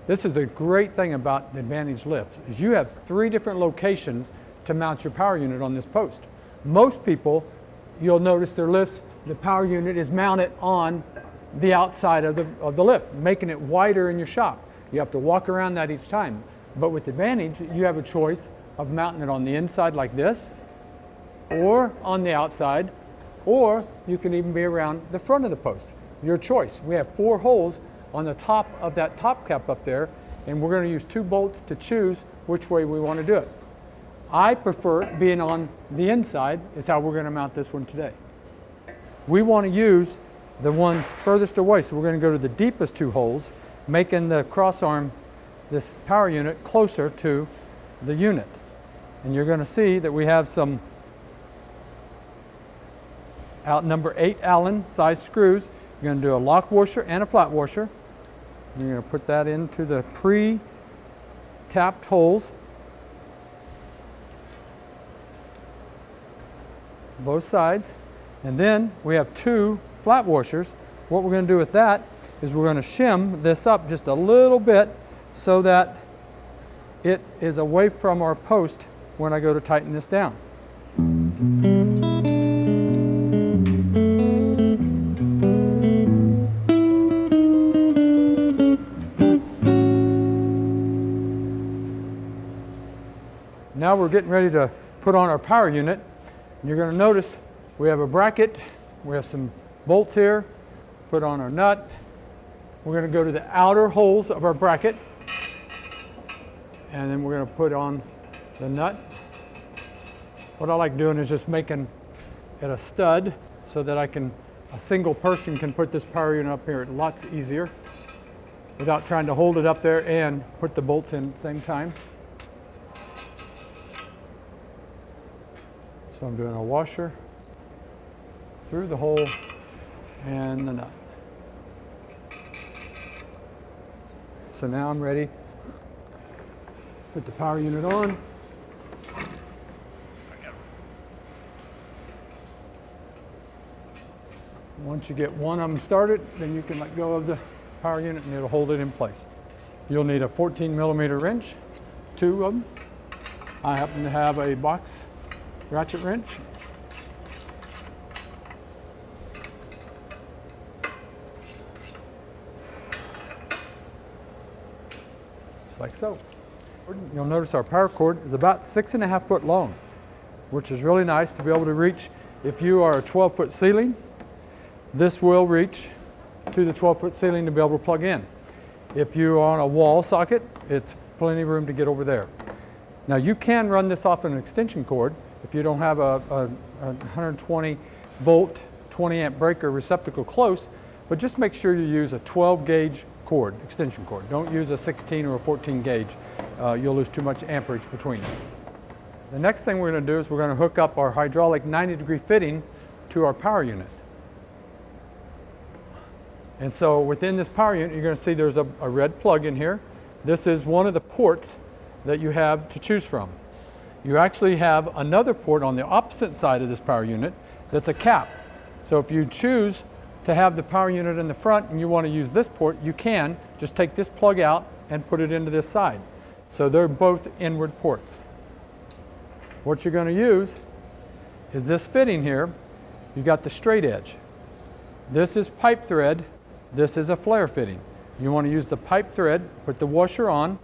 This is a great thing about the Advantage lifts, is you have 3 different locations to mount your power unit on this post. Most people, you'll notice their lifts, the power unit is mounted on the outside of the lift, making it wider in your shop. You have to walk around that each time. But with Advantage, you have a choice of mounting it on the inside like this, or on the outside, or you can even be around the front of the post. Your choice. We have 4 holes on the top of that top cap up there, and we're going to use 2 bolts to choose which way we want to do it. I prefer being on the inside is how we're going to mount this one today. We want to use the ones furthest away, so we're going to go to the deepest 2 holes, making the cross arm, this power unit, closer to the unit. And you're going to see that we have some number 8 Allen size screws. You're going to do a lock washer and a flat washer. You're going to put that into the pre-tapped holes, both sides. And then we have 2 flat washers. What we're going to do with that is we're going to shim this up just a little bit so that it is away from our post when I go to tighten this down. Now we're getting ready to put on our power unit. You're going to notice we have a bracket, we have some bolts here, put on our nut. We're going to go to the outer holes of our bracket, and then we're going to put on the nut. What I like doing is just making it a stud so that a single person can put this power unit up here lots easier without trying to hold it up there and put the bolts in at the same time. So I'm doing a washer through the hole and the nut. So now I'm ready. Put the power unit on. Once you get one of them started, then you can let go of the power unit and it'll hold it in place. You'll need a 14mm wrench, 2 of them. I happen to have a box ratchet wrench. Just like so. You'll notice our power cord is about 6.5 foot long, which is really nice to be able to reach. If you are a 12-foot ceiling, this will reach to the 12-foot ceiling to be able to plug in. If you are on a wall socket, it's plenty of room to get over there. Now you can run this off an extension cord if you don't have a 120 volt, 20 amp breaker receptacle close, but just make sure you use a 12 gauge cord, extension cord. Don't use a 16 or a 14 gauge. You'll lose too much amperage between them. The next thing we're going to do is we're going to hook up our hydraulic 90-degree fitting to our power unit. And so within this power unit, you're going to see there's a red plug in here. This is one of the ports that you have to choose from. You actually have another port on the opposite side of this power unit that's a cap. So if you choose to have the power unit in the front and you want to use this port, you can just take this plug out and put it into this side. So they're both inward ports. What you're going to use is this fitting here. You got the straight edge. This is pipe thread. This is a flare fitting. You want to use the pipe thread, put the washer on,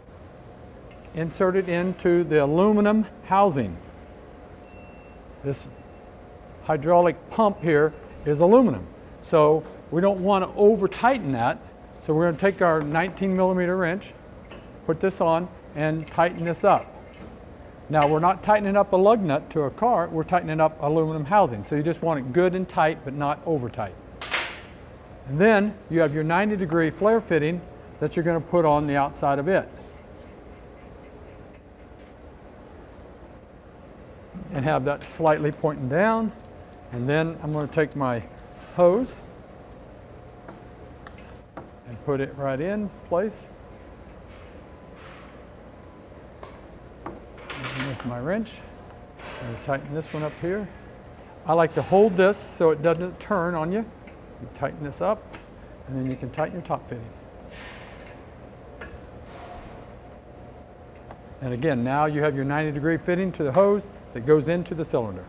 insert it into the aluminum housing. This hydraulic pump here is aluminum. So we don't want to over tighten that. So we're going to take our 19mm wrench, put this on, and tighten this up. Now we're not tightening up a lug nut to a car, we're tightening up aluminum housing. So you just want it good and tight, but not over tight. And then you have your 90-degree flare fitting that you're going to put on the outside of it. And have that slightly pointing down. And then I'm going to take my hose and put it right in place. And with my wrench, I'm going to tighten this one up here. I like to hold this so it doesn't turn on you. You tighten this up, and then you can tighten your top fitting. And again, now you have your 90-degree fitting to the hose that goes into the cylinder.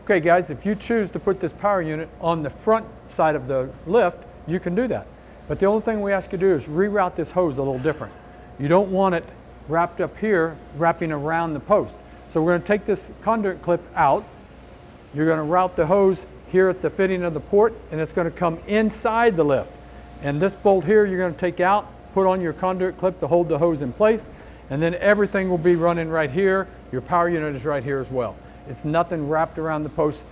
Okay guys, if you choose to put this power unit on the front side of the lift, you can do that. But the only thing we ask you to do is reroute this hose a little different. You don't want it wrapped up here, wrapping around the post. So we're going to take this conduit clip out. You're going to route the hose here at the fitting of the port, and it's going to come inside the lift. And this bolt here you're going to take out, put on your conduit clip to hold the hose in place, and then everything will be running right here. Your power unit is right here as well. It's nothing wrapped around the post,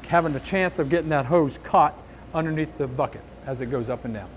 having a chance of getting that hose caught underneath the bucket as it goes up and down.